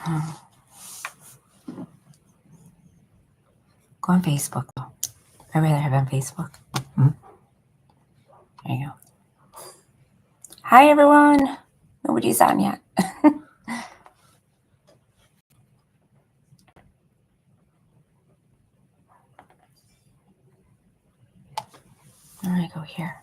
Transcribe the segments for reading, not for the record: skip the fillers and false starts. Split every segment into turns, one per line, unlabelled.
Go on Facebook, though. I'd rather have it on Facebook. There you go. Hi, everyone. Nobody's on yet. I'm going to go here.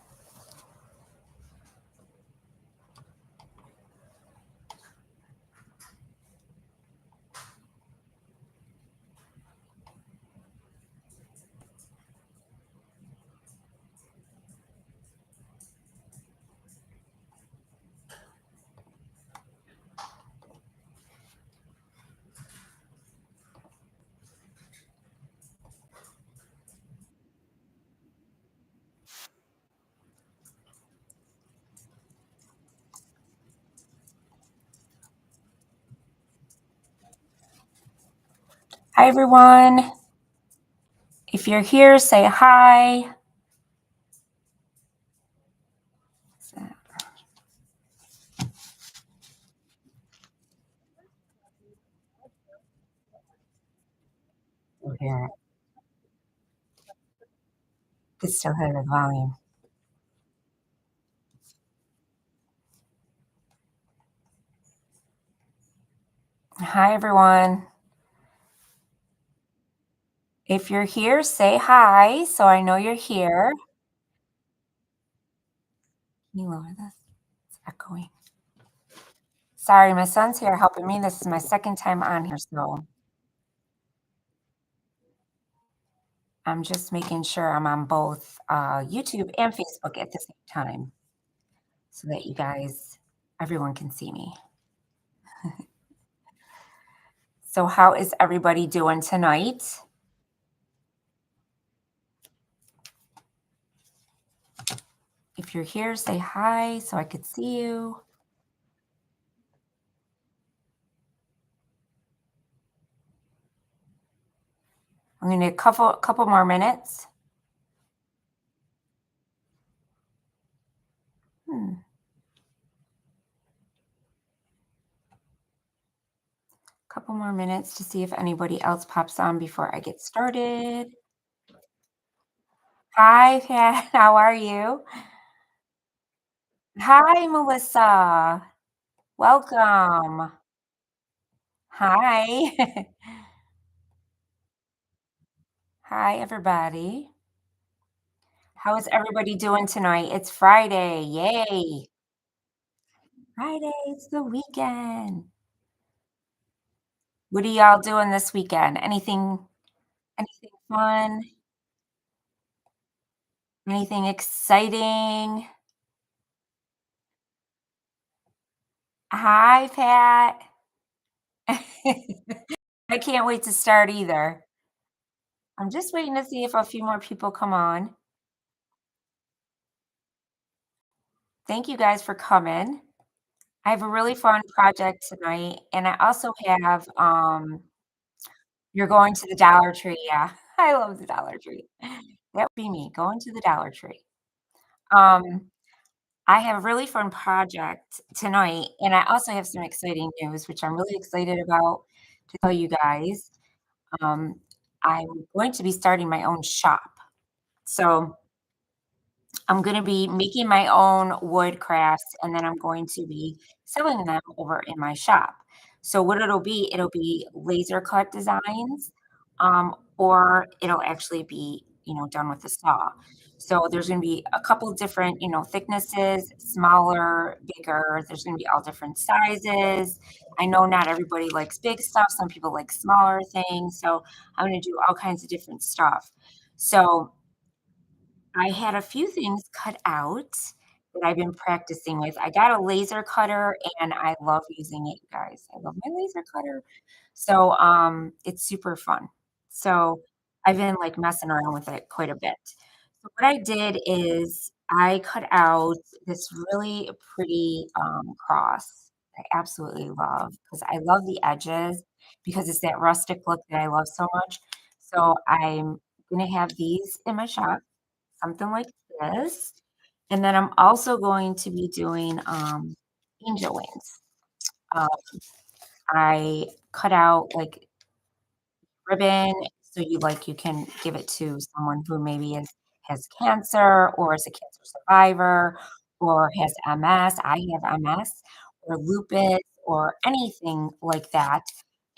Hi, everyone. If you're here, say hi. Here. It's still have the volume. Hi, everyone. If you're here, say hi so I know you're here. Can you lower this? It's echoing. Sorry, my son's here helping me. This is my second time on here, so I'm just making sure I'm on both YouTube and Facebook at the same time so that you guys, everyone can see me. So how is everybody doing tonight? If you're here, say hi so I could see you. I'm going to need a couple more minutes. Couple more minutes to see if anybody else pops on before I get started. Hi, Pat. How are you? Hi, Melissa. Welcome. Hi. Hi, everybody. How is everybody doing tonight? It's Friday. Yay. Friday, it's the weekend. What are y'all doing this weekend? Anything fun? Anything exciting? Hi, Pat. I can't wait to start either. I'm just waiting to see if a few more people come on. Thank you guys for coming. I have a really fun project tonight, and I also have, you're going to the Dollar Tree, yeah. I love the Dollar Tree. That would be me, going to the Dollar Tree. Um, I have a really fun project tonight, and I also have some exciting news, which I'm really excited about to tell you guys. Um, I'm going to be starting my own shop. So I'm gonna be making my own wood crafts, and then I'm going to be selling them over in my shop. So what it'll be laser cut designs, or it'll actually be, done with a saw. So there's gonna be a couple different, thicknesses, smaller, bigger. There's gonna be all different sizes. I know not everybody likes big stuff. Some people like smaller things. So I'm gonna do all kinds of different stuff. So I had a few things cut out that I've been practicing with. I got a laser cutter and I love using it, you guys. I love my laser cutter. So, it's super fun. So, I've been like messing around with it quite a bit. So what I did is I cut out this really pretty cross. I absolutely love because I love the edges because it's that rustic look that I love so much. So I'm gonna have these in my shop, something like this. And then I'm also going to be doing angel wings. Um, I cut out, like, ribbon, so you can give it to someone who maybe has cancer or is a cancer survivor or has MS. I have MS or lupus or anything like that,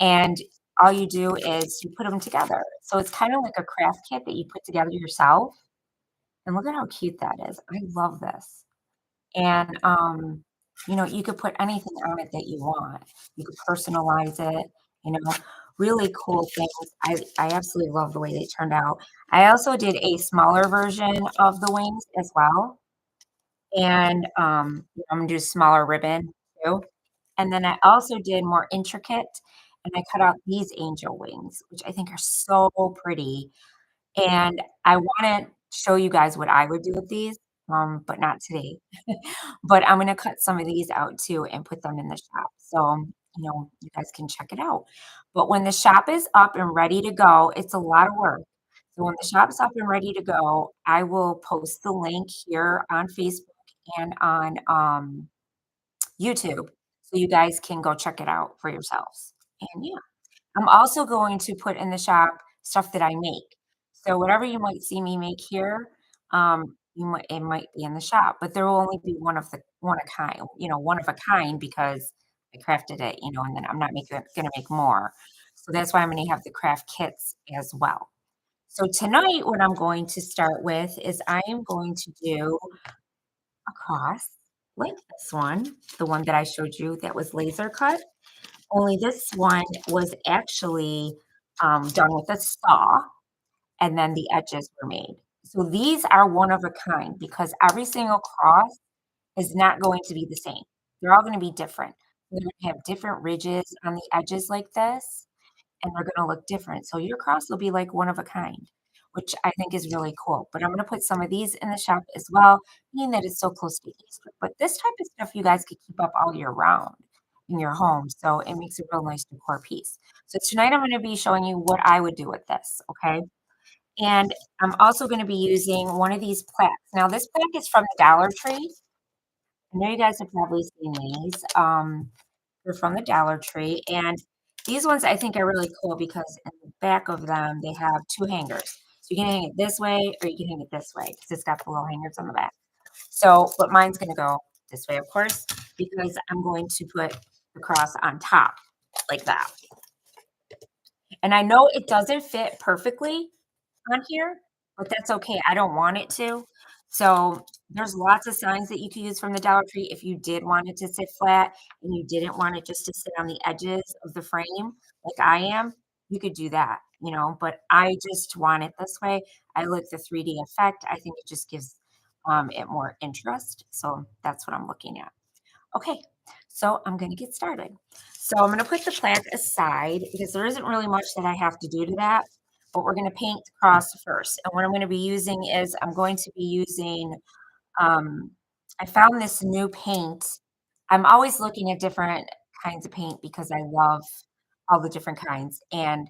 and all you do is you put them together. So it's kinda like a craft kit that you put together yourself, and look at how cute that is. I love this. And, you could put anything on it that you want. You could personalize it, you know, really cool things. I absolutely love the way they turned out. I also did a smaller version of the wings as well, and, I'm gonna do smaller ribbon too. And then I also did more intricate, and I cut out these angel wings, which I think are so pretty. And I wanna show you guys what I would do with these, but not today. But I'm gonna cut some of these out too and put them in the shop, so, you guys can check it out. But when the shop is up and ready to go, it's a lot of work. So when the shop's up and ready to go, I will post the link here on Facebook and on, YouTube, so you guys can go check it out for yourselves. And yeah. I'm also going to put in the shop stuff that I make. So whatever you might see me make here, it might be in the shop, but there will only be one a kind, one of a kind because I crafted it, and then I'm not gonna make more. So that's why I'm gonna have the craft kits as well. So tonight, what I'm going to start with is I am going to do a cross like this one, the one that I showed you that was laser cut. Only this one was actually, done with a saw, and then the edges were made. So these are one of a kind because every single cross is not going to be the same. They're all gonna be different. They're gonna have different ridges on the edges like this, and they're gonna look different. So your cross will be like one of a kind, which I think is really cool. But I'm gonna put some of these in the shop as well, being that it's so close to Easter. But this type of stuff you guys could keep up all year round in your home. So it makes a real nice decor piece. So tonight I'm gonna be showing you what I would do with this, okay? And I'm also gonna be using one of these plaques. Now this plaque is from the Dollar Tree. I know you guys have probably seen these. They're from the Dollar Tree, and these ones I think are really cool because in the back of them, they have 2 hangers. So you can hang it this way or you can hang it this way because it's got the little hangers on the back. So, but mine's gonna go this way, of course, because I'm going to put the cross on top like that. And I know it doesn't fit perfectly on here, but that's okay. I don't want it to. So there's lots of signs that you can use from the Dollar Tree if you did want it to sit flat and you didn't want it just to sit on the edges of the frame like I am, you could do that, but I just want it this way. I like the 3D effect. I think it just gives it more interest. So that's what I'm looking at. Okay, so I'm gonna get started. So I'm gonna put the plant aside because there isn't really much that I have to do to that, but we're gonna paint the cross first. And what I'm gonna be using is I'm going to be using, um, I found this new paint. I'm always looking at different kinds of paint because I love all the different kinds. And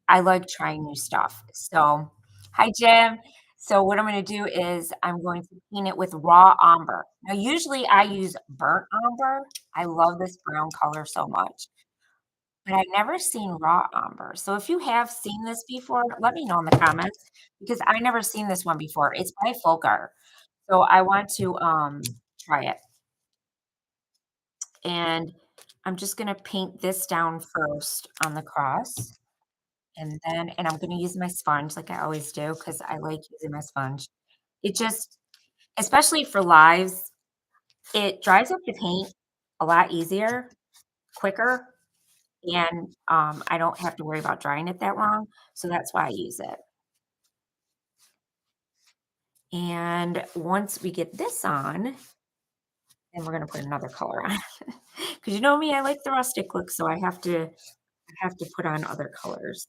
I like trying new stuff. So, hi, Jim. So, what I'm going to do is I'm going to paint it with raw umber. Now, usually I use burnt umber. I love this brown color so much, but I've never seen raw umber. So, if you have seen this before, let me know in the comments because I never seen this one before. It's by Folkar. So, I want to try it. And I'm just going to paint this down first on the cross. And I'm gonna use my sponge like I always do because I like using my sponge. It just especially for lives, it dries up the paint a lot easier, quicker, and, I don't have to worry about drying it that long, so that's why I use it. And once we get this on, then we're gonna put another color on. Because you know me, I like the rustic look, so I have to put on other colors.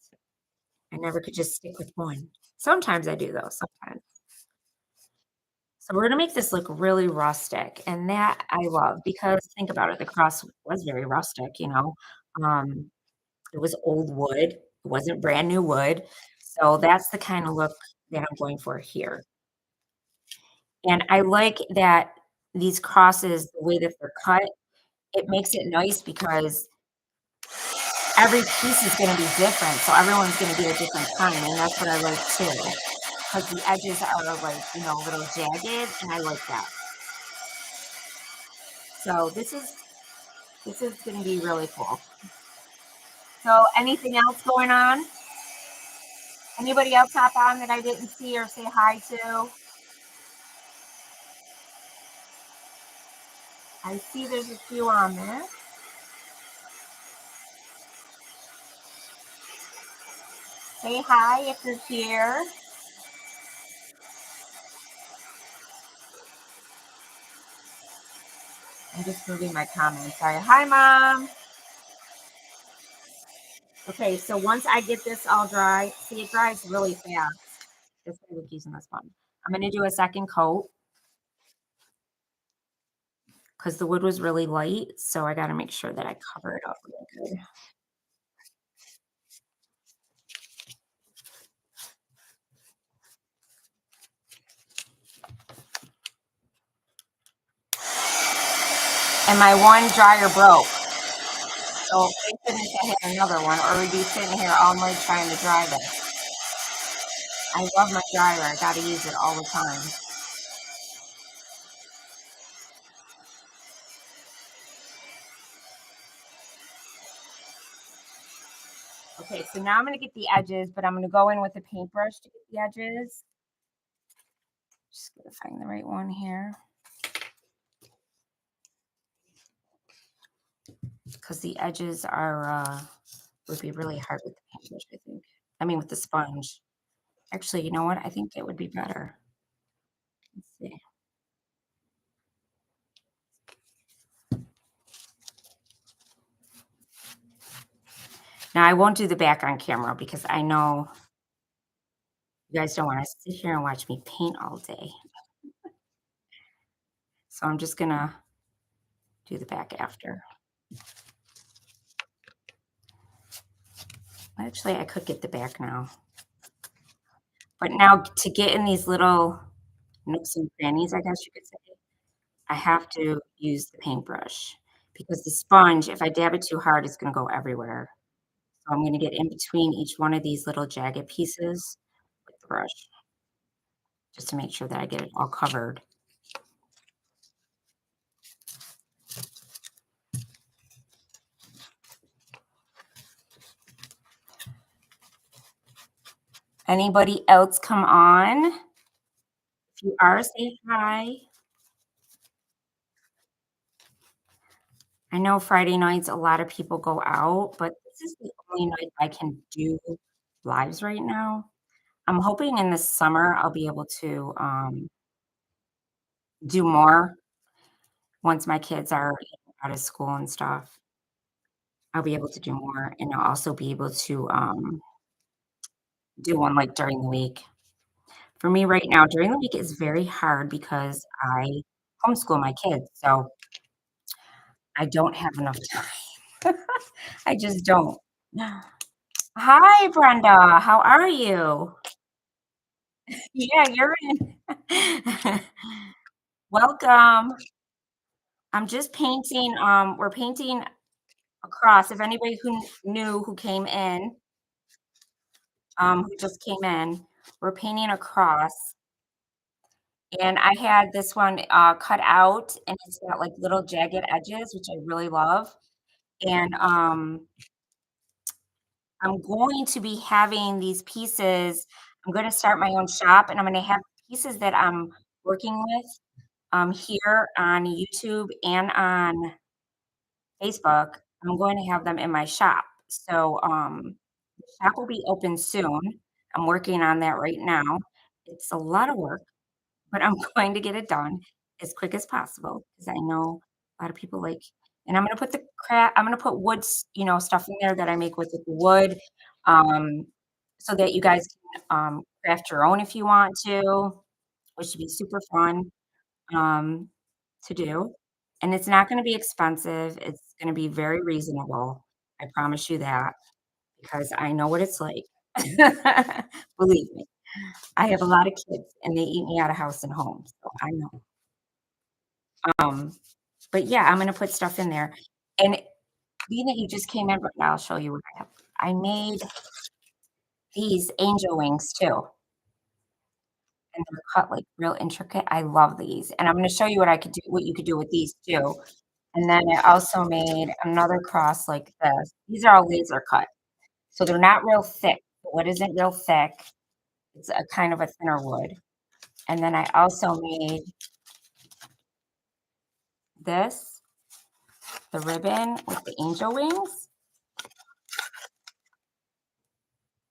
I never could just stick with one. Sometimes I do though, sometimes. So we're gonna make this look really rustic, and that I love because think about it, the cross was very rustic, Um, it was old wood, it wasn't brand new wood, so that's the kind of look that I'm going for here. And I like that these crosses, the way that they're cut, it makes it nice because every piece is gonna be different, so everyone's gonna get a different kind, and that's what I like too. Because the edges are like, a little jagged, and I like that. So this is gonna be really cool. So anything else going on? Anybody else hop on that I didn't see or say hi to? I see there's a few on there. Say hi if you're here. I'm just moving my comments. Sorry. Hi, Mom. Okay, so once I get this all dry, see, it dries really fast. This way with using the sponge. I'm going to do a second coat because the wood was really light, so I got to make sure that I cover it up really good. And my one dryer broke, so I couldn't have another one, or we'd be sitting here all night trying to dry this. I love my dryer. I got to use it all the time. Okay, so now I'm going to get the edges, but I'm going to go in with a paintbrush to get the edges. Just going to find the right one here. Because the edges are would be really hard with the paintbrush, I think. I mean, with the sponge. Actually, you know what? I think it would be better. Let's see. Now, I won't do the back on camera because I know you guys don't want to sit here and watch me paint all day. So I'm just gonna do the back after. Actually, I could get the back now. But now to get in these little nooks and crannies, I guess you could say, I have to use the paintbrush because the sponge, if I dab it too hard, it's gonna go everywhere. So I'm gonna get in between each one of these little jagged pieces with the brush just to make sure that I get it all covered. Anybody else come on? If you are, say hi. I know Friday nights a lot of people go out, but this is the only night I can do lives right now. I'm hoping in the summer I'll be able to do more once my kids are out of school and stuff. I'll be able to do more, and I'll also be able to do one like during the week. For me right now, during the week is very hard because I homeschool my kids, so I don't have enough time. I just don't. Hi, Brenda. How are you? Yeah, you're in. Welcome. I'm just painting. We're painting across. If anybody who knew who came in, who just came in, we're painting across. And I had this one cut out, and it's got like little jagged edges, which I really love. And I'm going to be having these pieces. I'm going to start my own shop, and I'm going to have pieces that I'm working with here on YouTube and on Facebook. I'm going to have them in my shop. So the shop will be open soon. I'm working on that right now. It's a lot of work, but I'm going to get it done as quick as possible because I know a lot of people like. And I'm gonna put the I'm gonna put stuff in there that I make with the wood, um, so that you guys can craft your own if you want to, which should be super fun um, to do. And it's not gonna be expensive. It's gonna be very reasonable. I promise you that because I know what it's like. Believe me. I have a lot of kids and they eat me out of house and home, so I know. Um, but yeah, I'm gonna put stuff in there. And Being that you just came in, right now, I'll show you what I have. I made these angel wings too, and they're cut like real intricate. I love these, and I'm going to show you what you could do with these too. And then I also made another cross like this. These are all laser cut, so they're not real thick. The wood isn't real thick. It's a kind of a thinner wood. And then I also made this, the ribbon with the angel wings.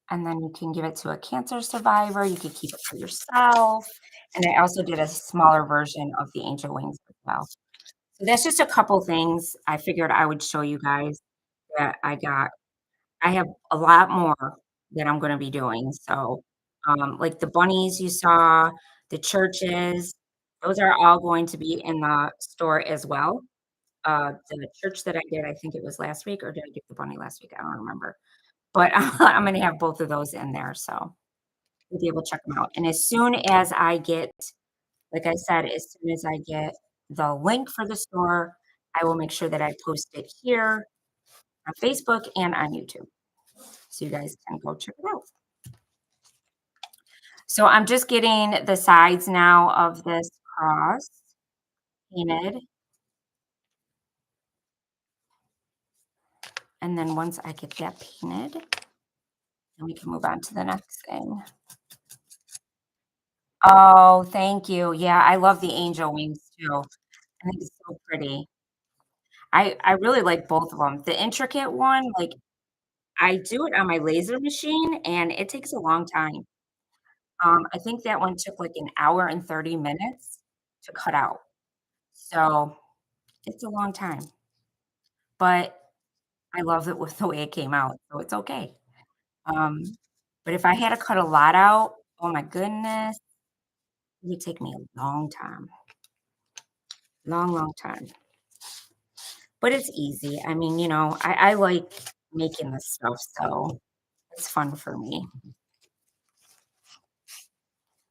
And then you can give it to a cancer survivor. You could keep it for yourself. And I also did a smaller version of the angel wings as well. So that's just a couple things I figured I would show you guys that I got. I have a lot more that I'm gonna be doing. So, like the bunnies you saw, the churches, those are all going to be in the store as well. The church that I did, I think it was last week, or did I get the bunny last week? I don't remember. But I'm gonna have both of those in there, so you'll be able to check them out. And as soon as I get, like I said, as soon as I get the link for the store, I will make sure that I post it here on Facebook and on YouTube, so you guys can go check it out. So I'm just getting the sides now of this cross painted. And then once I get that painted, then we can move on to the next thing. Oh, thank you. Yeah, I love the angel wings too. I think it's so pretty. I really like both of them. The intricate one, like, I do it on my laser machine, and it takes a long time. I think that one took, like, an hour and 30 minutes to cut out. So, it's a long time, but I love it with the way it came out, so it's okay. Um, but if I had to cut a lot out, oh my goodness, it would take me a long time. Long, long time. But it's easy. I mean, I like making this stuff, so it's fun for me.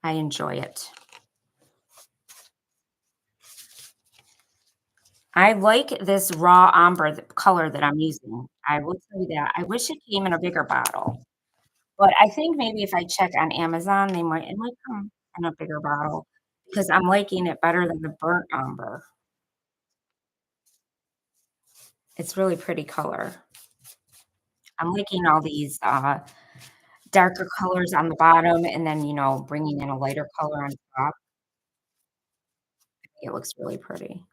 I enjoy it. I like this raw ombre color that I'm using. I will tell you that. I wish it came in a bigger bottle, but I think maybe if I check on Amazon, it might come in a bigger bottle because I'm liking it better than the burnt ombre. It's really pretty color. I'm liking all these darker colors on the bottom and then, bringing in a lighter color on top. It looks really pretty.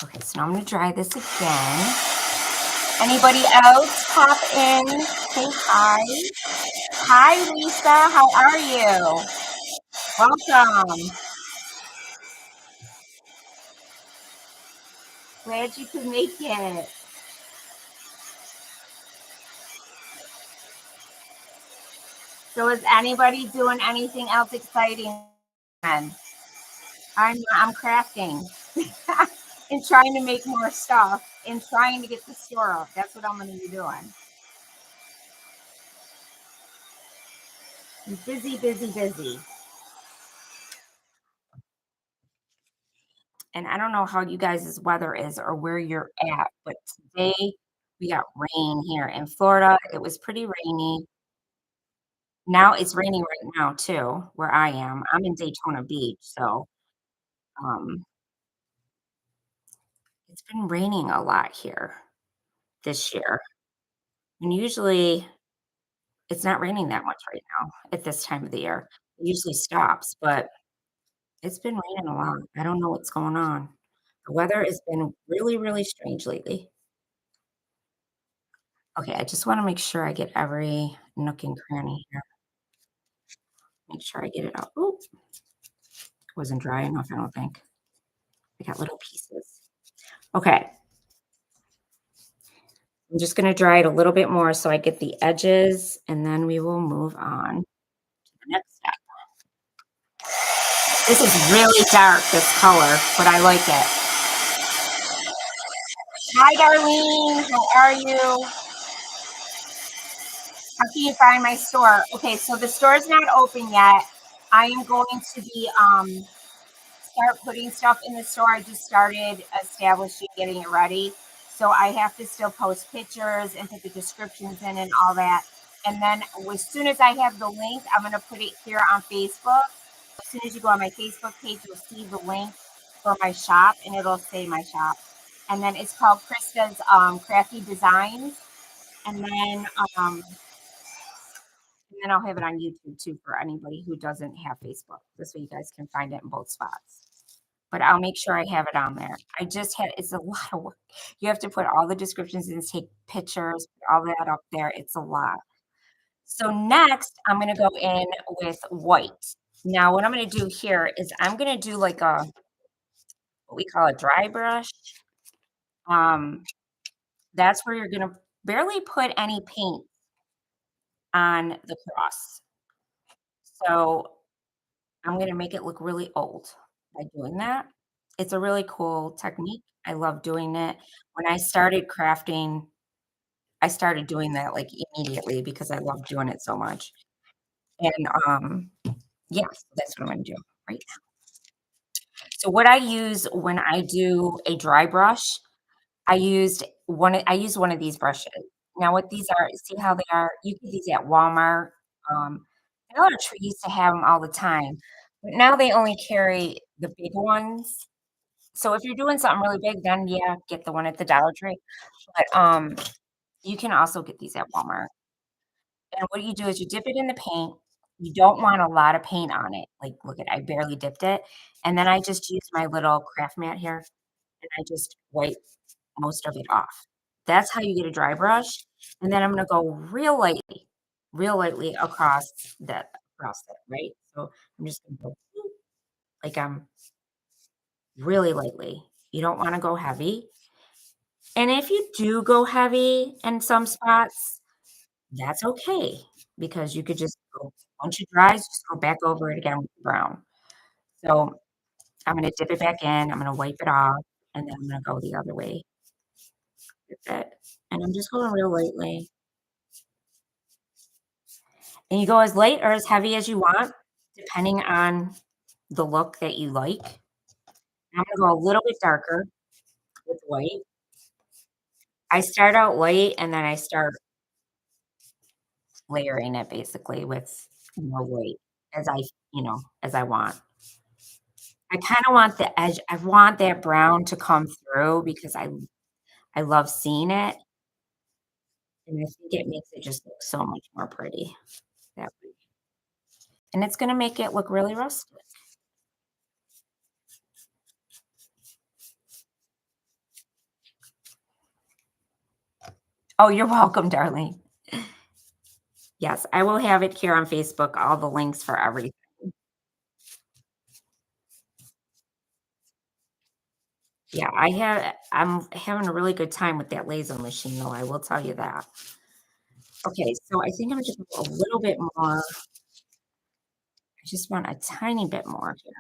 Okay, so now I'm gonna dry this again. Anybody else pop in? Say hi. Hi, Lisa. How are you? Welcome. Glad you could make it. So is anybody doing anything else exciting? Then? I'm crafting and trying to make more stuff and trying to get the store up. That's what I'm gonna be doing. I'm busy, busy, busy. And I don't know how you guys' weather is or where you're at, but today we got rain here in Florida. It was pretty rainy. Now it's raining right now too, where I am. I'm in Daytona Beach, so um, it's been raining a lot here this year. And usually it's not raining that much right now at this time of the year. It usually stops, but it's been raining a lot. I don't know what's going on. The weather has been really, really strange lately. Okay, I just wanna make sure I get every nook and cranny here. Make sure I get it out. Ooh, wasn't dry enough, I don't think. I got little pieces. Okay, I'm just gonna dry it a little bit more so I get the edges, and then we will move on to the next step. This is really dark, this color, but I like it. Hi, Darlene. How are you? How can you find my store? Okay, so the store is not open yet. I am going to be start putting stuff in the store. I just started establishing, getting it ready. So I have to still post pictures and put the descriptions in and all that. And then as soon as I have the link, I'm going to put it here on Facebook. As soon as you go on my Facebook page, you'll see the link for my shop and it'll say my shop. And then it's called Krista's Crafty Designs. And then um, and then I'll have it on YouTube too for anybody who doesn't have Facebook. This way you guys can find it in both spots. But I'll make sure I have it on there. I just had it's a lot of work. You have to put all the descriptions and take pictures, put all that up there. It's a lot. So next, I'm gonna go in with white. Now, what I'm gonna do here is I'm gonna do like a what we call a dry brush. Um, that's where you're gonna barely put any paint on the cross. So I'm gonna make it look really old by doing that. It's a really cool technique. I love doing it. When I started crafting, I started doing that like immediately because I love doing it so much. And yes, that's what I'm gonna do right now. So what I use when I do a dry brush, I use one of these brushes. Now what these are, see how they are? You get these at Walmart. Um, Dollar Tree used to have them all the time, but now they only carry the big ones. So if you're doing something really big, then yeah, get the one at the Dollar Tree. But you can also get these at Walmart. And what you do is you dip it in the paint. You don't want a lot of paint on it. Like, look at I barely dipped it. And then I just use my little craft mat here and I just wipe most of it off. That's how you get a dry brush. And then I'm gonna go real lightly across it, right? So I'm just gonna go like I'm really lightly. You don't want to go heavy. And if you do go heavy in some spots, that's okay because you could just go once it dries, just go back over it again with the brown. So I'm gonna dip it back in, I'm gonna wipe it off, and then I'm gonna go the other way with it. And I'm just going real lightly. And you go as light or as heavy as you want, depending on the look that you like. I'm gonna go a little bit darker with white. I start out light and then I start layering it basically with more white as as I want. I kinda want the edge I want that brown to come through because I love seeing it, and I think it makes it just look so much more pretty that way. And it's gonna make it look really rustic. Oh, you're welcome, darling. Yes, I will have it here on Facebook, all the links for everything. Yeah, I'm having a really good time with that laser machine, though, I will tell you that. Okay, so I think I'm just a little bit more I just want a tiny bit more here.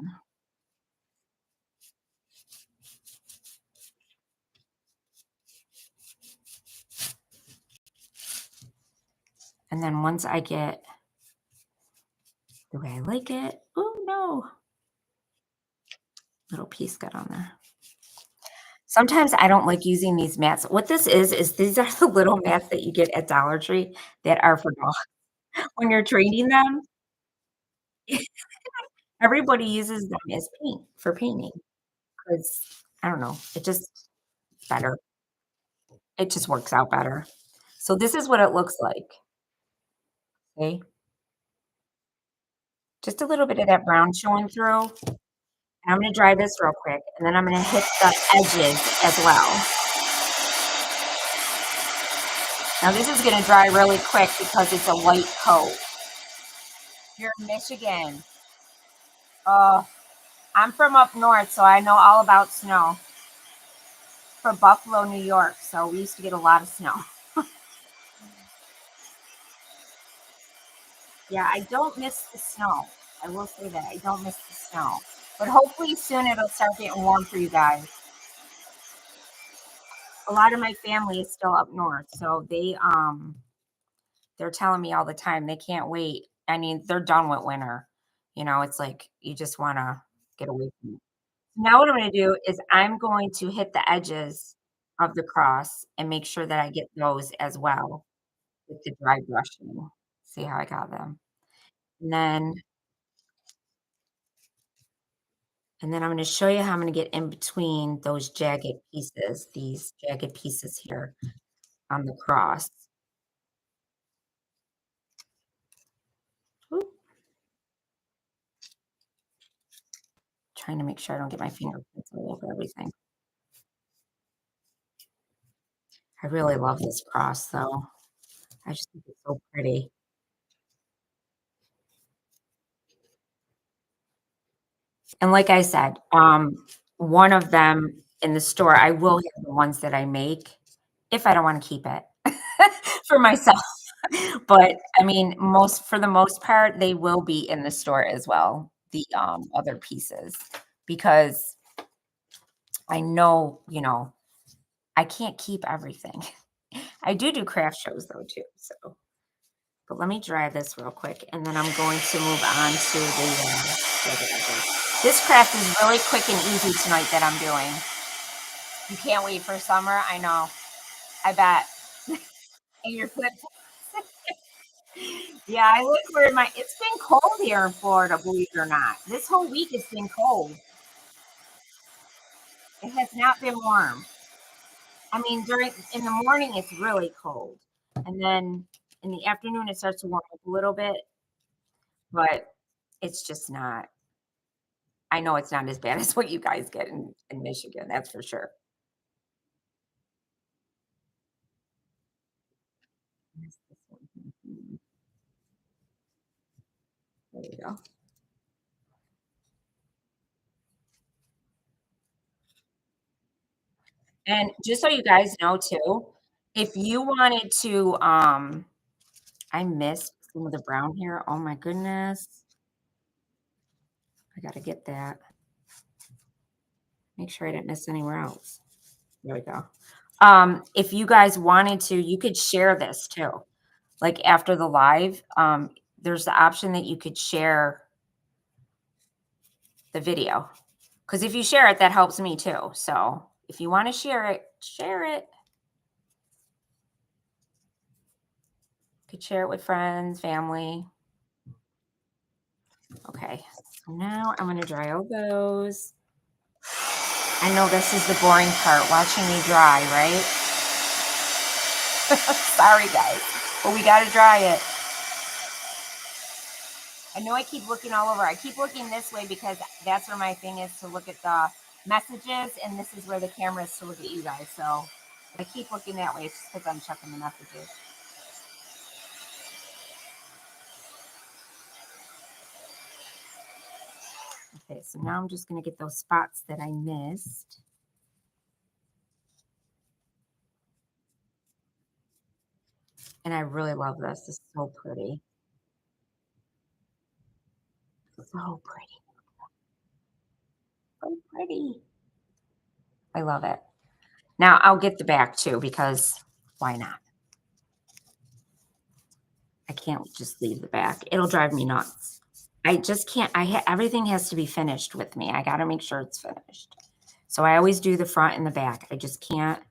And then once I get the way I like it oh, no, little piece got on there. Sometimes I don't like using these mats. What this is these are the little mats that you get at Dollar Tree that are for dogs. When you're training them, everybody uses them as paint for painting because I don't know, it just better. It just works out better. So this is what it looks like, okay? Just a little bit of that brown showing through. And I'm gonna dry this real quick, and then I'm gonna hit the edges as well. Now this is gonna dry really quick because it's a light coat. You're in Michigan. Oh, I'm from up north, so I know all about snow. For Buffalo, New York, so we used to get a lot of snow. Yeah, I don't miss the snow. I will say that I don't miss the snow. But hopefully soon it'll start getting warm for you guys. A lot of my family is still up north, so they're telling me all the time they can't wait. I mean, they're done with winter. It's like you just want to get away from it. Now what I'm gonna do is I'm going to hit the edges of the cross and make sure that I get those as well with the dry brushing. See how I got them? And then I'm gonna show you how I'm gonna get in between those jagged pieces, these jagged pieces here on the cross. Oop, trying to make sure I don't get my fingerprints all over everything. I really love this cross though. I just think it's so pretty. And like I said, one of them in the store, I will have the ones that I make if I don't wanna keep it for myself. But, I mean, for the most part, they will be in the store as well, the, other pieces, because I know, I can't keep everything. I do craft shows though too, so but let me dry this real quick, and then I'm going to move on to the edges. This craft is really quick and easy tonight that I'm doing. You can't wait for summer? I know. I bet. And your flip Yeah, I look where my it's been cold here in Florida, believe it or not. This whole week it's been cold. It has not been warm. I mean, during in the morning it's really cold. And then in the afternoon it starts to warm up a little bit, but it's just not I know it's not as bad as what you guys get in Michigan, that's for sure. Where's this one? There you go. And just so you guys know too, if you wanted to, I missed some of the brown here. Oh my goodness. I gotta get that. Make sure I didn't miss anywhere else. There we go. If you guys wanted to, you could share this too. Like after the live, there's the option that you could share the video. Because if you share it, that helps me too. So if you want to share it, share it. You could share it with friends, family. Okay. So now I'm going to dry all those. I know this is the boring part, watching me dry, right? Sorry, guys. But we got to dry it. I know I keep looking all over. I keep looking this way because that's where my thing is to look at the messages, and this is where the camera is to look at you guys. So I keep looking that way. It's just because I'm checking the messages. Okay, so now I'm just going to get those spots that I missed. And I really love this. It's so pretty. So pretty. So pretty. I love it. Now I'll get the back too because why not? I can't just leave the back. It'll drive me nuts. I just can't. Everything has to be finished with me. I got to make sure it's finished. So I always do the front and the back. I just can't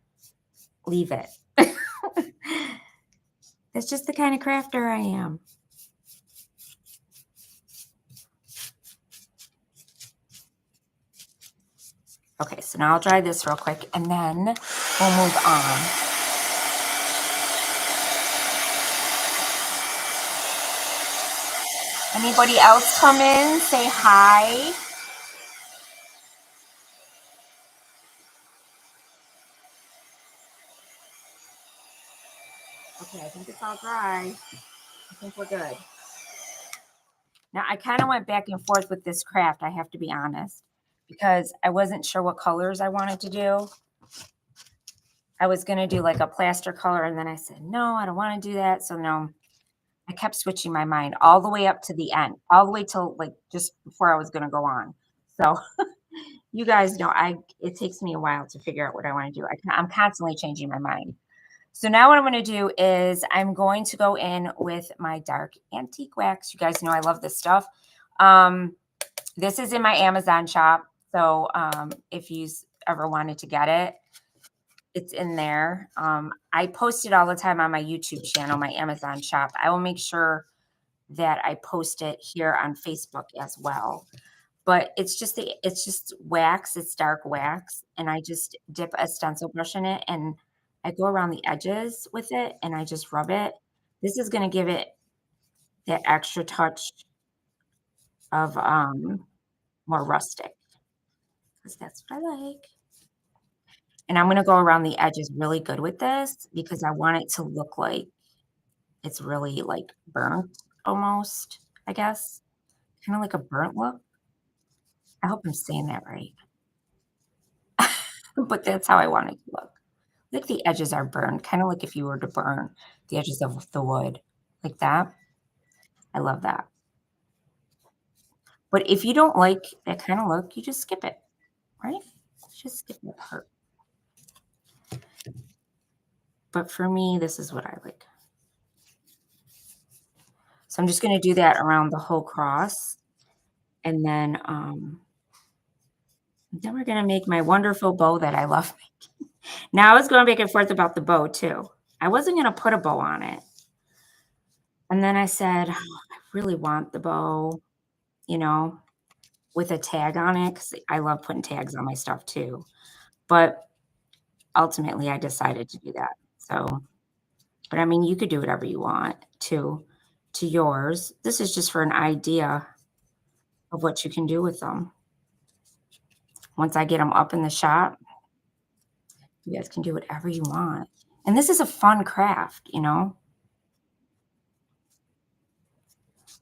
leave it. That's just the kind of crafter I am. Okay, so now I'll dry this real quick and then we'll move on. Anybody else come in? Say hi. Okay, I think it's all dry. I think we're good. Now, I kind of went back and forth with this craft, I have to be honest, because I wasn't sure what colors I wanted to do. I was going to do like a plaster color, and then I said, no, I don't want to do that. So no, I kept switching my mind all the way up to the end, all the way till like just before I was going to go on. So you guys know it takes me a while to figure out what I want to do. I'm constantly changing my mind. So now what I'm going to do is I'm going to go in with my dark antique wax. You guys know I love this stuff. This is in my Amazon shop. So, if ever wanted to get it, it's in there. I post it all the time on my YouTube channel, my Amazon shop. I will make sure that I post it here on Facebook as well. But it's just wax, it's dark wax, and I just dip a stencil brush in it and I go around the edges with it and I just rub it. This is gonna give it that extra touch of more rustic because that's what I like. And I'm gonna go around the edges really good with this because I want it to look like it's really like burnt almost, I guess. Kind of like a burnt look. I hope I'm saying that right. But that's how I want it to look. Like the edges are burned, kind of like if you were to burn the edges of the wood like that. I love that. But if you don't like that kind of look, you just skip it, right? Just skip that part. But for me, this is what I like. So I'm just going to do that around the whole cross. And then we're going to make my wonderful bow that I love making. Now I was going back and forth about the bow too. I wasn't going to put a bow on it. And then I said, "Oh, I really want the bow, you know, with a tag on it because I love putting tags on my stuff too. But ultimately, I decided to do that. So, but I mean, you could do whatever you want to yours. This is just for an idea of what you can do with them. Once I get them up in the shop, you guys can do whatever you want. And this is a fun craft, you know?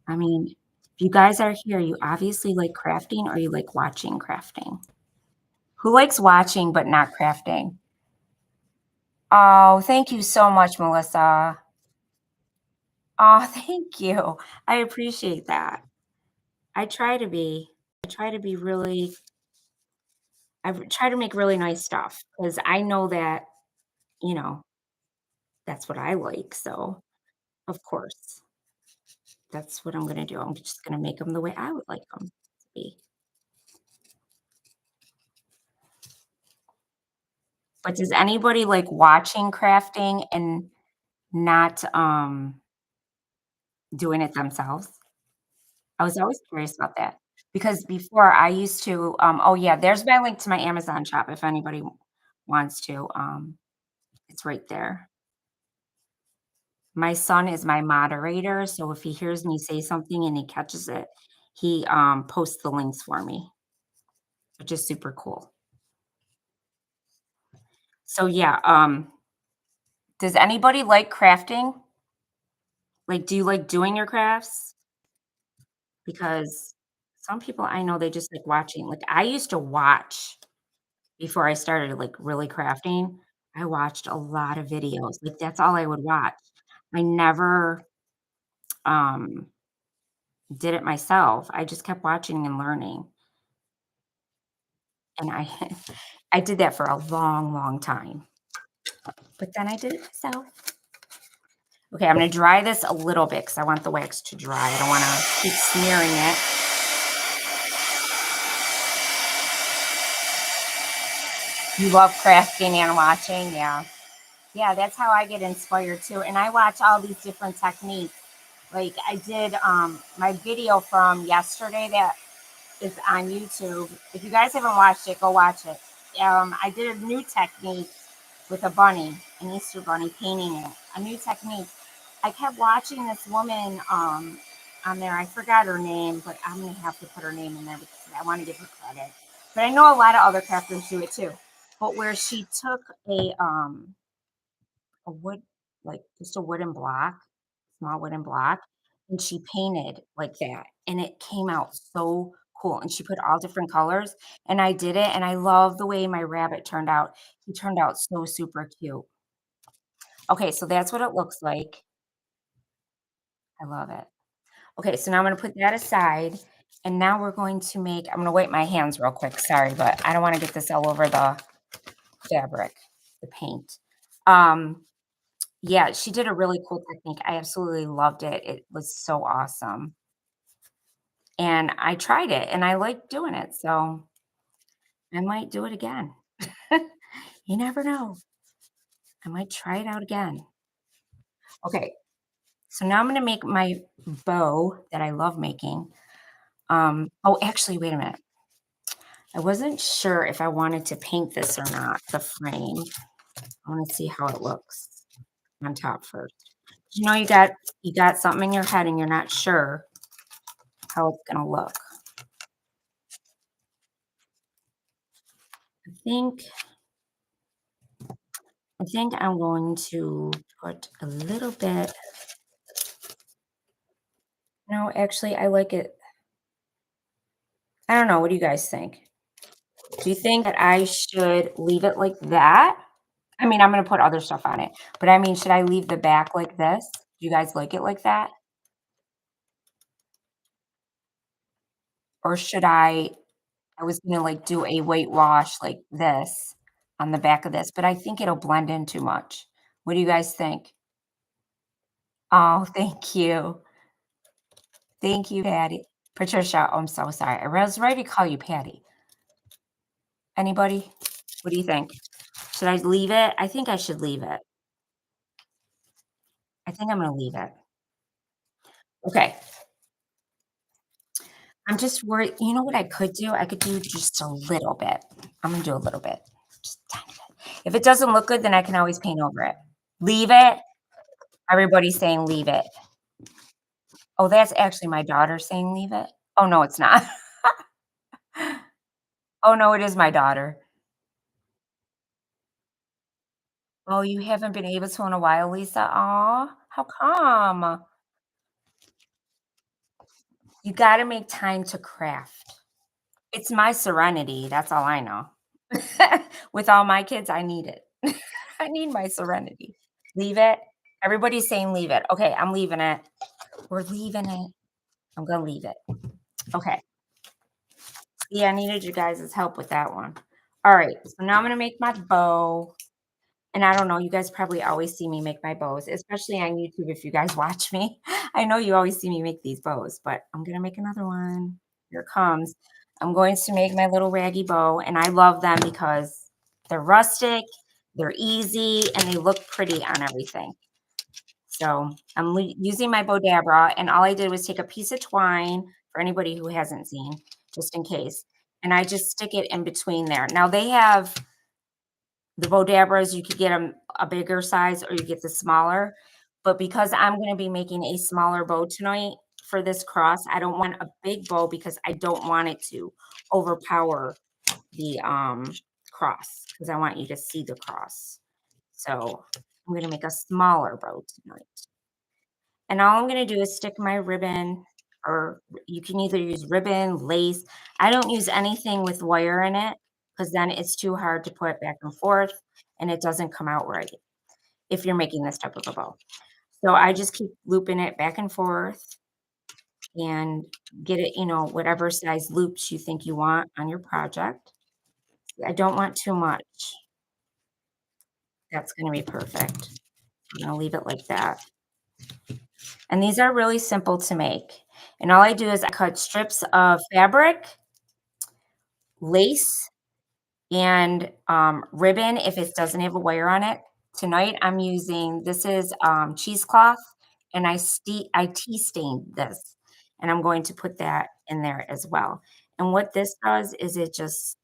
I mean, if you guys are here, you obviously like crafting or you like watching crafting. Who likes watching but not crafting? Oh, thank you so much, Melissa. Oh, thank you. I appreciate that. I try to be. I try to be really try to make really nice stuff because I know that, you know, that's what I like. So, of course, that's what I'm gonna do. I'm just gonna make them the way I would like them to be. But does anybody like watching crafting and not, doing it themselves? I was always curious about that because before I used to, oh yeah, there's my link to my Amazon shop if anybody wants to. It's right there. My son is my moderator, so if he hears me say something and he catches it, he posts the links for me, which is super cool. So yeah, does anybody like crafting? Like, do you like doing your crafts? Because some people I know they just like watching. Like I used to watch before I started like really crafting. I watched a lot of videos. Like that's all I would watch. I never um did it myself. I just kept watching and learning. And I I did that for a long, long time. But then I did it myself. Okay, I'm gonna dry this a little bit because I want the wax to dry. I don't wanna keep smearing it. You love crafting and watching, yeah. Yeah, that's how I get inspired too. And I watch all these different techniques. Like I did my video from yesterday that is on YouTube. If you guys haven't watched it, go watch it. I did a new technique with a bunny, an Easter bunny, painting it. A new technique. I kept watching this woman on there. I forgot her name, but I'm gonna have to put her name in there because I want to give her credit. But I know a lot of other crafters do it too. But where she took a wood, like just a wooden block, small wooden block, and she painted like that, and it came out so cool, and she put all different colors, and I did it, and I love the way my rabbit turned out. He turned out so super cute. Okay, so that's what it looks like. I love it. Okay, so now I'm gonna put that aside, and now we're going to make I'm gonna wipe my hands real quick, sorry, but I don't wanna get this all over the fabric, the paint. Um, yeah, she did a really cool technique. I absolutely loved it. It was so awesome. And I tried it and I liked doing it. So I might do it again. You never know. I might try it out again. Okay, so now I'm gonna make my bow that I love making. Oh, actually, wait a minute. I wasn't sure if I wanted to paint this or not, the frame. I wanna see how it looks on top first. You got something in your head and you're not sure how it's gonna look. I think I think I'm going to put a little bit. No, actually, I like it. I don't know, what do you guys think? Do you think that I should leave it like that? I mean, I'm gonna put other stuff on it, but I mean, should I leave the back like this? Do you guys like it like that? Or should I was gonna, like, do a whitewash like this on the back of this, but I think it'll blend in too much. What do you guys think? Oh, thank you. Thank you, Patty. Patricia, oh, I'm so sorry. I was ready to call you Patty. Anybody? What do you think? Should I leave it? I think I should leave it. I think I'm gonna leave it. Okay. I'm just worried. You know what I could do? I could do just a little bit. I'm gonna do a little bit. Just tiny bit. If it doesn't look good, then I can always paint over it. Leave it. Everybody's saying leave it. Oh, that's actually my daughter saying leave it. Oh, no, it's not. Oh, no, it is my daughter. Oh, you haven't been able to in a while, Lisa? Aw, how come? You gotta make time to craft. It's my serenity, that's all I know. With all my kids, I need it. I need my serenity. Leave it? Everybody's saying leave it. Okay, I'm leaving it. We're leaving it. I'm gonna leave it. Okay. Yeah, I needed you guys' help with that one. Alright, so now I'm gonna make my bow. And I don't know, you guys probably always see me make my bows, especially on YouTube if you guys watch me. I know you always see me make these bows, but I'm gonna make another one. Here it comes. I'm going to make my little raggy bow, and I love them because they're rustic, they're easy, and they look pretty on everything. So I'm using my Bodabra, and all I did was take a piece of twine for anybody who hasn't seen, just in case, and I just stick it in between there. Now they have the Bodabras, you could get them a bigger size or you get the smaller, but because I'm gonna be making a smaller bow tonight for this cross, I don't want a big bow because I don't want it to overpower the, cross because I want you to see the cross. So, I'm gonna make a smaller bow tonight. And all I'm gonna do is stick my ribbon, or you can either use ribbon, lace. I don't use anything with wire in it because then it's too hard to put back and forth and it doesn't come out right if you're making this type of a bow. So I just keep looping it back and forth and get it, whatever size loops you think you want on your project. I don't want too much. That's gonna be perfect. I'm gonna leave it like that. And these are really simple to make. And all I do is I cut strips of fabric, lace, and ribbon if it doesn't have a wire on it. Tonight I'm using this is cheesecloth, and I tea stained this, and I'm going to put that in there as well. And what this does is it just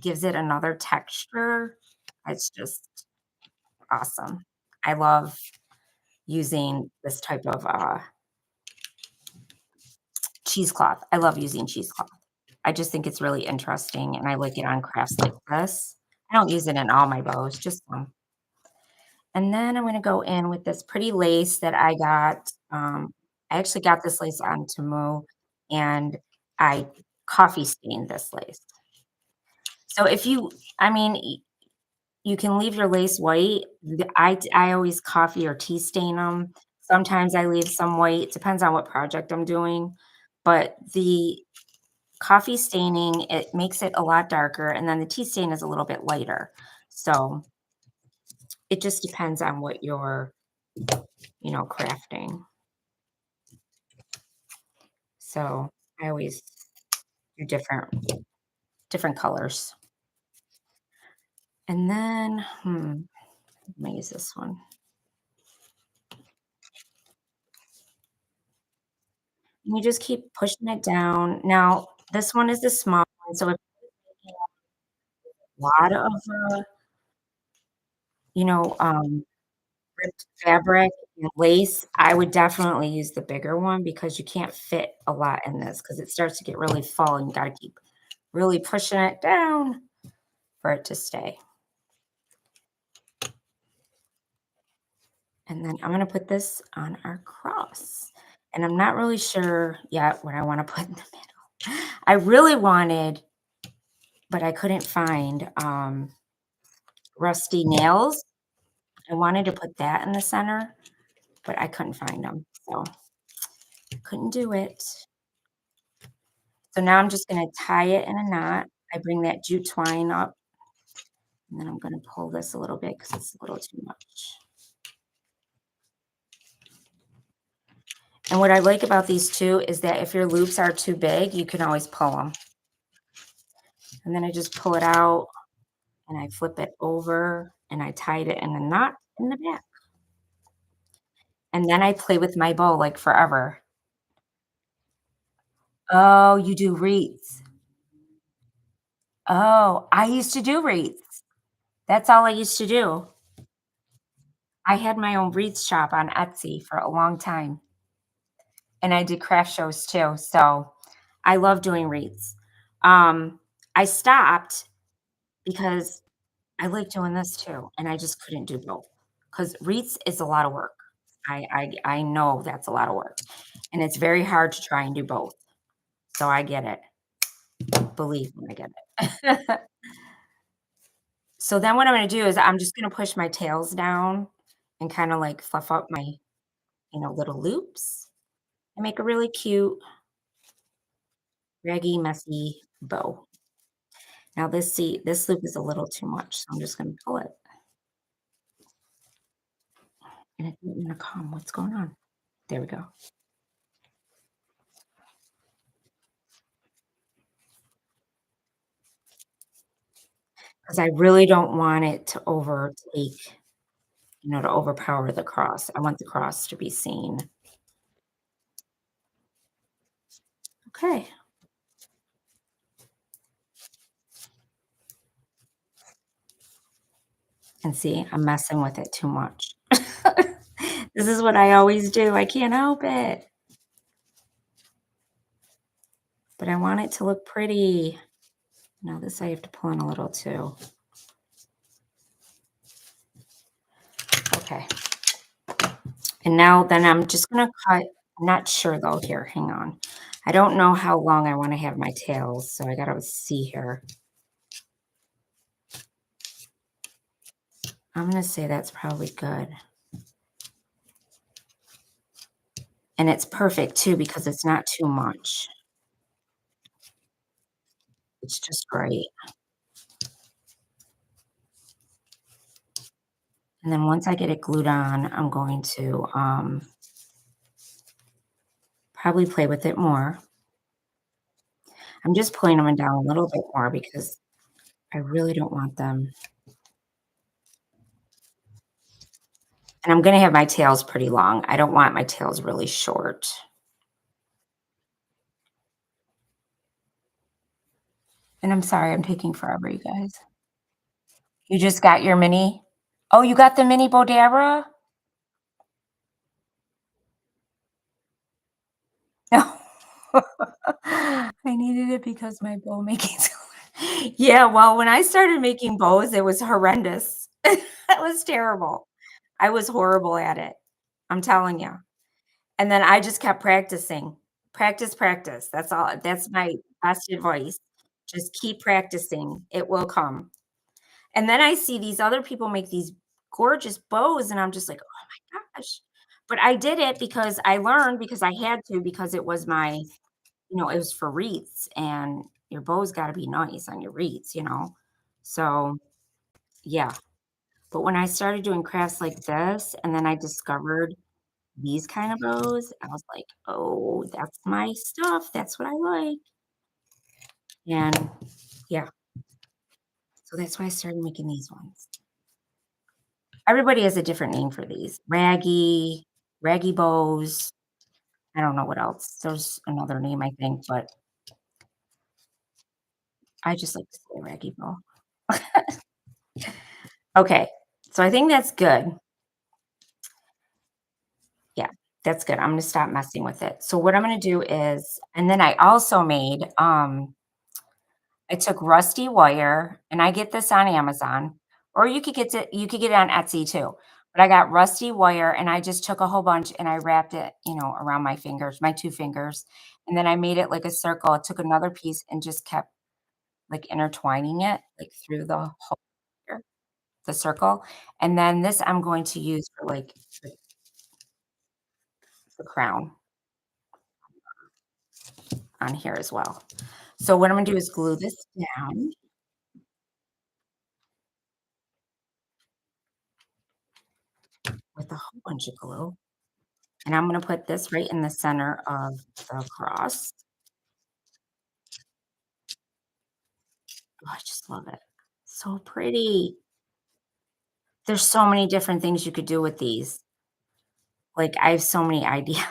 gives it another texture. It's just awesome. I love using this type of cheesecloth. I love using cheesecloth. I just think it's really interesting, and I like it on crafts like this. I don't use it in all my bows, just some. And then I'm gonna go in with this pretty lace that I got. I actually got this lace on Temu, and I coffee stained this lace. So if you I mean, you can leave your lace white. I always coffee or tea stain them. Sometimes I leave some white, depends on what project I'm doing, but the coffee staining, it makes it a lot darker, and then the tea stain is a little bit lighter. So, it just depends on what you're, crafting. So, I always do different colors. And then, let me use this one. And you just keep pushing it down. Now, this one is the small one, so if you have a lot of, you know, ripped fabric and lace, I would definitely use the bigger one because you can't fit a lot in this because it starts to get really full and you gotta keep really pushing it down for it to stay. And then I'm gonna put this on our cross. And I'm not really sure yet what I wanna put in the middle. I really wanted, but I couldn't find, rusty nails. I wanted to put that in the center, but I couldn't find them, so couldn't do it. So now I'm just gonna tie it in a knot. I bring that jute twine up, and then I'm gonna pull this a little bit because it's a little too much. And what I like about these too is that if your loops are too big, you can always pull them. And then I just pull it out and I flip it over and I tied it in a knot in the back. And then I play with my bow like forever. Oh, you do wreaths. Oh, I used to do wreaths. That's all I used to do. I had my own wreath shop on Etsy for a long time, and I did craft shows too, so I love doing wreaths. I stopped because I like doing this too, and I just couldn't do both. Because wreaths is a lot of work. I know that's a lot of work, and it's very hard to try and do both, so I get it. Believe me, I get it. So then what I'm gonna do is I'm just gonna push my tails down and kinda, like, fluff up my, little loops and make a really cute, raggy, messy bow. Now this loop is a little too much, so I'm just gonna pull it, and it didn't wanna come. What's going on? There we go. 'Cause I really don't want it to overtake, to overpower the cross. I want the cross to be seen. Okay. And see, I'm messing with it too much. This is what I always do. I can't help it. But I want it to look pretty. Now this I have to pull in a little too. Okay. And now then I'm just gonna cut. I'm not sure though. Here, hang on. I don't know how long I want to have my tails, so I gotta see here. I'm gonna say that's probably good. And it's perfect too because it's not too much. It's just great. And then once I get it glued on, I'm going to probably play with it more. I'm just pulling them down a little bit more because I really don't want them. And I'm gonna have my tails pretty long. I don't want my tails really short. And I'm sorry I'm taking forever, you guys. You just got your mini? Oh, you got the mini Bodara? No. I needed it because my bow making Yeah, well, when I started making bows, it was horrendous. It was terrible. I was horrible at it. I'm telling you. And then I just kept practicing. Practice, practice. That's all. That's my best advice. Just keep practicing. It will come. And then I see these other people make these gorgeous bows, and I'm just like, "Oh my gosh." But I did it because I learned because I had to because it was it was for wreaths, and your bow's gotta be nice on your wreaths. So, yeah. But when I started doing crafts like this, and then I discovered these kind of bows, I was like, "Oh, that's my stuff. That's what I like." And yeah, So that's why I started making these ones. Everybody has a different name for these. Raggy bows. I don't know what else. There's another name, I think, but I just like to say raggy bow. Okay, so I think that's good. Yeah, that's good. I'm gonna stop messing with it. So what I'm gonna do is and then I also made, I took rusty wire, and I get this on Amazon, or you could get it on Etsy too. But I got rusty wire, and I just took a whole bunch and I wrapped it, around my fingers, my 2 fingers, and then I made it like a circle. I took another piece and just kept, like, intertwining it, like, through the whole here, the circle, and then this I'm going to use for, like, the crown on here as well. So what I'm gonna do is glue this down with a whole bunch of glue. And I'm gonna put this right in the center of the cross. Oh, I just love it. So pretty. There's so many different things you could do with these. Like, I have so many ideas.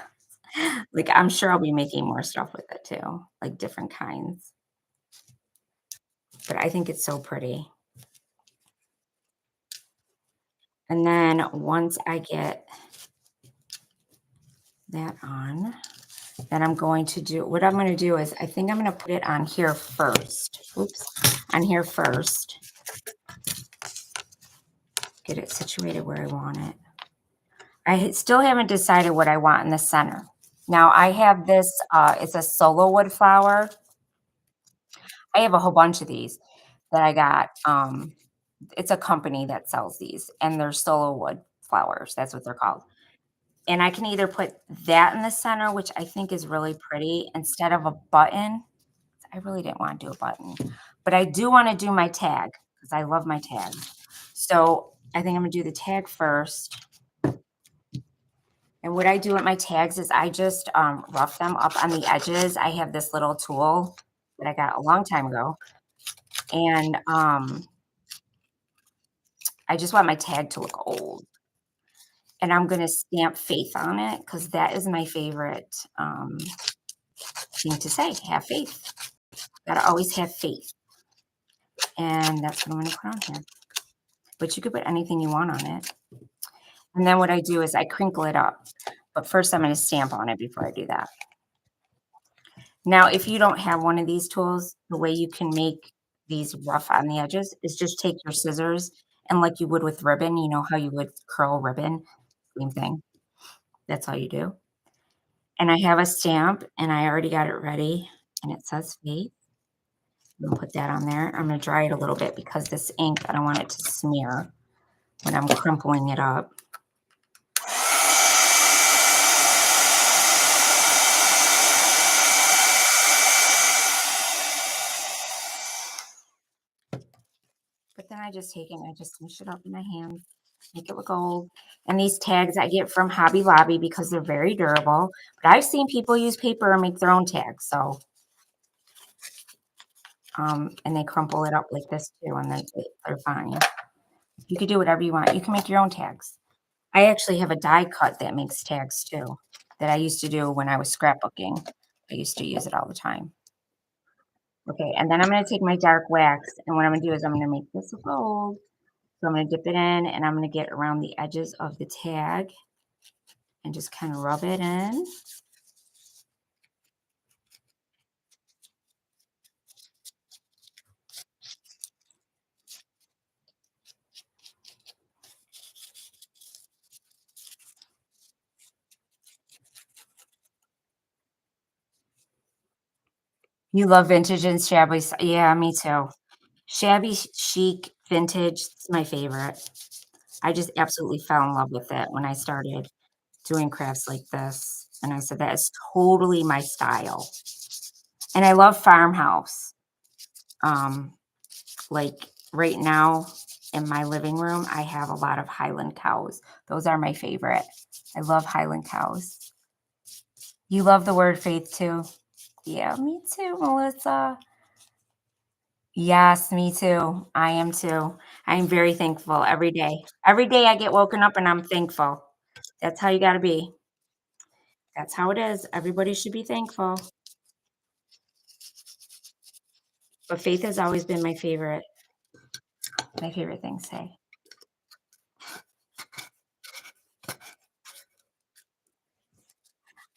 Like, I'm sure I'll be making more stuff with it too, like different kinds. But I think it's so pretty. And then once I get that on, then I'm going to do what I'm gonna do is I think I'm gonna put it on here first. Oops, on here first. Get it situated where I want it. Still haven't decided what I want in the center. Now I have this, it's a solo wood flower. I have a whole bunch of these that I got. It's a company that sells these, and they're solo wood flowers. That's what they're called. And I can either put that in the center, which I think is really pretty, instead of a button. I really didn't want to do a button, but I do want to do my tag because I love my tag. So I think I'm gonna do the tag first. And what I do with my tags is I just rough them up on the edges. I have this little tool that I got a long time ago. And I just want my tag to look old. And I'm going to stamp faith on it because that is my favorite thing to say. Have faith. Got to always have faith. And that's what I'm going to put on here. But you could put anything you want on it. And then what I do is I crinkle it up. But first I'm going to stamp on it before I do that. Now, if you don't have one of these tools, the way you can make these rough on the edges is just take your scissors and like you would with ribbon, you know how you would curl ribbon? Same thing. That's all you do. And I have a stamp and I already got it ready and it says Faith. I'm gonna put that on there. I'm gonna dry it a little bit because this ink, I don't want it to smear when I'm crumpling it up. But then I just take it and I just smush it up in my hand, make it look old. And these tags I get from Hobby Lobby because they're very durable. But I've seen people use paper and make their own tags. So, and they crumple it up like this too, and they're fine. You could do whatever you want. You can make your own tags. I actually have a die cut that makes tags too, that I used to do when I was scrapbooking. I used to use it all the time. Okay, and then I'm going to take my dark wax, and what I'm going to do is I'm going to make this gold. So I'm going to dip it in, and I'm going to get around the edges of the tag and just kind of rub it in. You love vintage and shabby. Yeah, me too. Shabby chic vintage is my favorite. I just absolutely fell in love with it when I started doing crafts like this. And I said, that is totally my style. And I love farmhouse. Um, like right now in my living room, I have a lot of Highland cows. Those are my favorite. I love Highland cows. You love the word faith too? Yeah, me too, Melissa. Yes, me too. I am too. I am very thankful every day. Every day I get woken up and I'm thankful. That's how you gotta be. That's how it is. Everybody should be thankful. But faith has always been my favorite thing to say.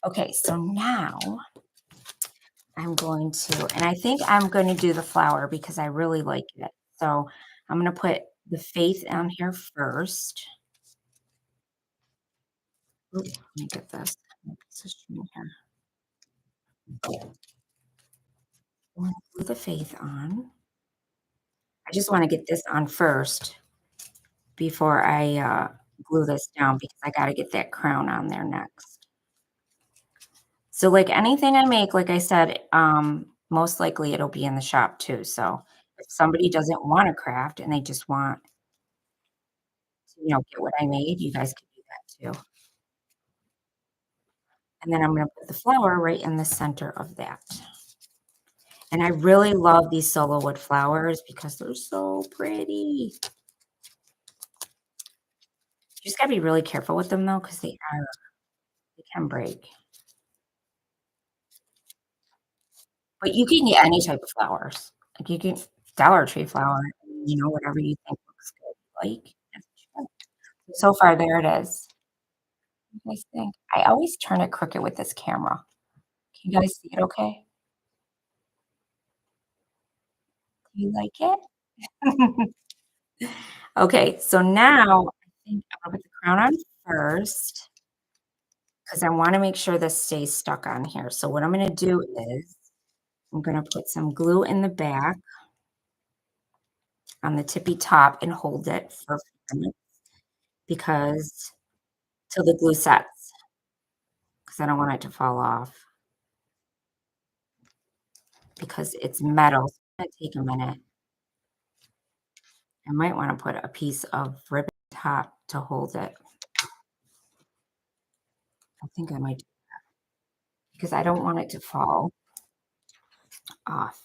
Okay, so now I'm going to, and I think I'm going to do the flower because I really like it. So I'm going to put the faith on here first. Oop, let me get this. Position here. I'm gonna glue the faith on. I just want to get this on first before I glue this down because I got to get that crown on there next. So like anything I make, like I said, most likely it'll be in the shop too. So if somebody doesn't want to craft and they just want to, get what I made, you guys can do that too. And then I'm going to put the flower right in the center of that. And I really love these solo wood flowers because they're so pretty. You just gotta be really careful with them though, because they can break. But you can get any type of flowers. Like you can Dollar Tree flower, whatever you think looks good, like, that's what you get. So far, there it is. What do you guys think? I always turn it crooked with this camera. Can you guys see it okay? Do you like it? Okay, so now I think I'm gonna put the crown on first because I wanna make sure this stays stuck on here. So what I'm gonna do is I'm gonna put some glue in the back on the tippy top and hold it for a few minutes because till the glue sets, because I don't want it to fall off because it's metal. So it's gonna take a minute. I might wanna put a piece of ribbon top to hold it. I think I might because I don't want it to fall off.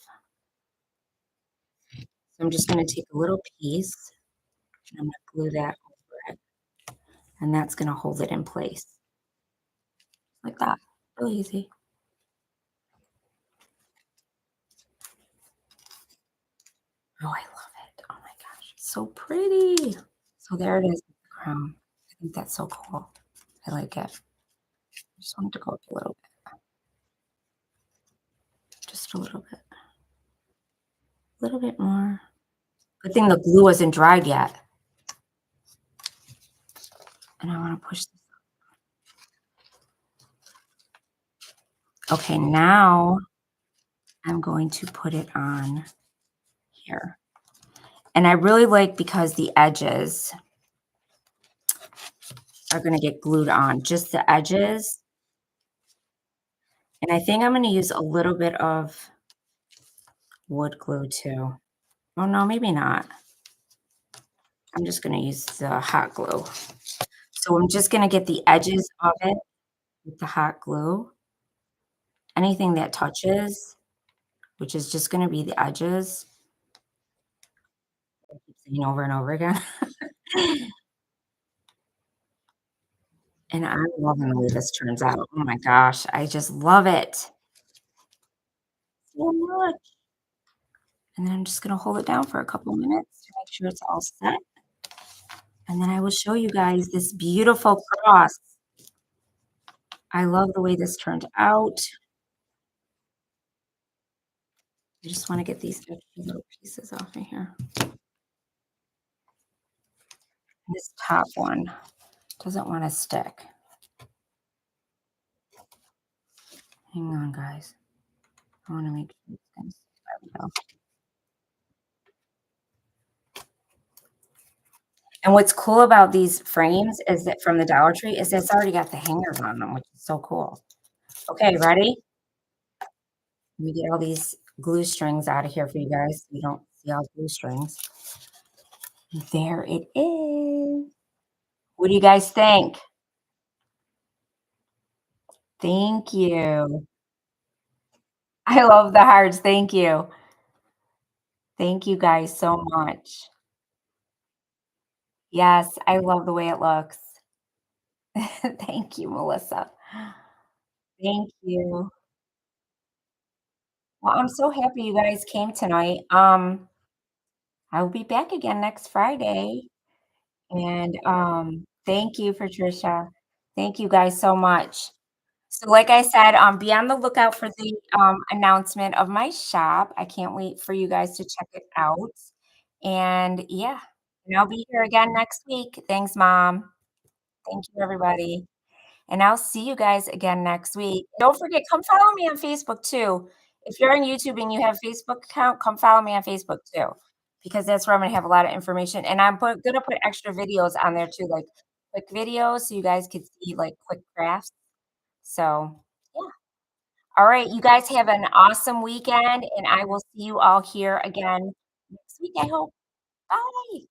So I'm just gonna take a little piece and I'm gonna glue that over it, and that's gonna hold it in place like that. Really easy. Oh, I love it. Oh my gosh, it's so pretty. So there it is, the crown. I think that's so cool. I like it. I just wanted to go up a little bit, just a little bit more. Good thing the glue wasn't dried yet. And I wanna push this. Okay, now I'm going to put it on here. And I really like because the edges are gonna get glued on, just the edges. And I think I'm gonna use a little bit of wood glue too. Oh, no, maybe not. I'm just gonna use the hot glue. So I'm just gonna get the edges of it with the hot glue. Anything that touches, which is just gonna be the edges. I keep saying over and over again. And I'm loving the way this turns out. Oh my gosh, I just love it so much. And then I'm just gonna hold it down for a couple minutes to make sure it's all set, and then I will show you guys this beautiful cross. I love the way this turned out. I just wanna get these extra little pieces off of here. This top one doesn't wanna stick. Hang on, guys. I wanna make sure it's gonna stick. There we go. And what's cool about these frames is that from the Dollar Tree is it's already got the hangers on them, which is so cool. Okay, ready? Let me get all these glue strings out of here for you guys so you don't see all the glue strings. There it is. What do you guys think? Thank you. I love the hearts. Thank you. Thank you guys so much. Yes, I love the way it looks. Thank you, Melissa. Thank you. Well, I'm so happy you guys came tonight. I will be back again next Friday. And thank you, Patricia. Thank you guys so much. So, like I said, be on the lookout for the announcement of my shop. I can't wait for you guys to check it out. And yeah, and I'll be here again next week. Thanks, Mom. Thank you, everybody. And I'll see you guys again next week. Don't forget, come follow me on Facebook too. If you're on YouTube and you have Facebook account, come follow me on Facebook too, because that's where I'm gonna have a lot of information. And gonna put extra videos on there too, like quick videos, so you guys could see like quick crafts. So yeah. All right, you guys have an awesome weekend, and I will see you all here again next week, I hope. Bye.